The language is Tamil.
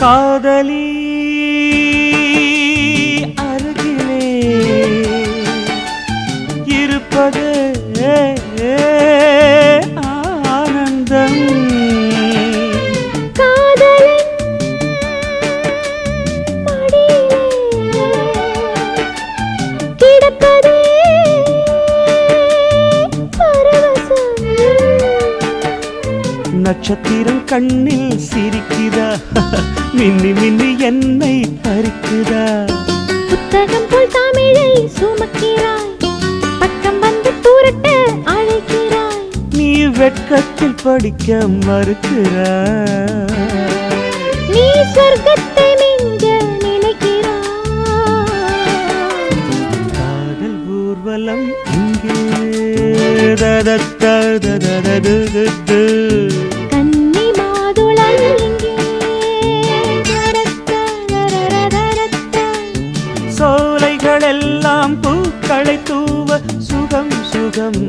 காதலி அருகிலே இருப்பது ஆனந்தம். காதலன் மடியிலே கிடப்பதே பரவசம். நட்சத்திரம் கண்ணில் சிரிக்குதா, மின்னி மின்னி என்னை பறிக்குதா. புத்தகம் போல் தமிழை சுமக்கிறாய், பக்கம் வந்து தூரட்ட அழைக்கிறாய். நீ வெட்கத்தில் படிக்க மறுக்கிறாய். நீ சொர்க்கத்தை மிஞ்ச நினைக்கிறாய். காதல் ஊர்வலம் இங்கே ததத்தததததது. கன்னி மாதுளம் இங்கே தரத்தரரரரரத்த. சோலைகள் எல்லாம் பூக்களை தூவ சுகம் சுகம்.